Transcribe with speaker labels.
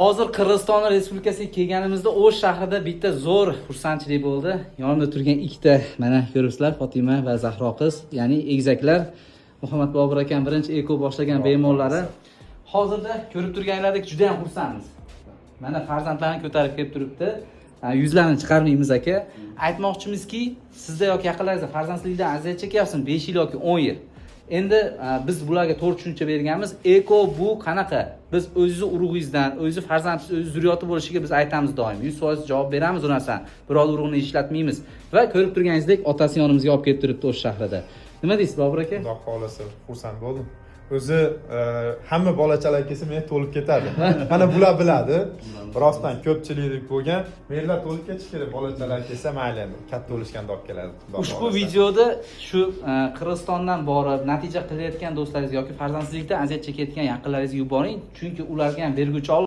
Speaker 1: Hozir Qirg'iziston Respublikasiga kelganimizda O'sh shahrida bitta zo'r xursandchilik bo'ldi. Yonimda turgan ikkita mana ko'ribsizlar, Fatima va Zahro qiz, ya'ni egizaklar. Muhammad Bobur akam birinchi eko boshlagan bemorlari. Hozirda ko'rib turganlaringizdek juda ham xursandmiz. Mana farzandlarni ko'tarib kelib turibdi. Yuzlarini chiqarmaymiz aka. Aytmoqchimizki, sizda yoki yaqinlaringizda farzandlikdan aziyat chekyapsizmi? 5 yil yoki 10 yil. Endi biz bularga to'g'ri tushuncha berganmiz. Eko bu qanaqa? Biz o'zingizni urug'ingizdan, o'zingizni farzandingiz, o'zingiz zurriyoti bo'lishiga biz aytamiz doim. 100% javob beramiz u narsani. Biror urug'ni ishlatmaymiz. Va ko'rib turganingizdek, otasi yonimizga olib kelib turibdi O'sh shahrida. Nima deysiz, Bobur aka?
Speaker 2: Xudo xolasa, xursand bo'ldim. O'zi hamma bola-chalar kelsa men to'lib ketadi. Mana bular biladi. Rostdan ko'pchilik bo'lgan. Menlar to'lib ketish kerak, bola-chalar kelsa mayli endi. Katta o'lishganda olib keladi.
Speaker 1: Ushbu videoda shu Qirg'izistondan borib natija qilayotgan do'stlaringiz yoki farzandsizlikdan aziyat chekayotgan yaqinlaringizga yuboring, chunki ularga ham berguchi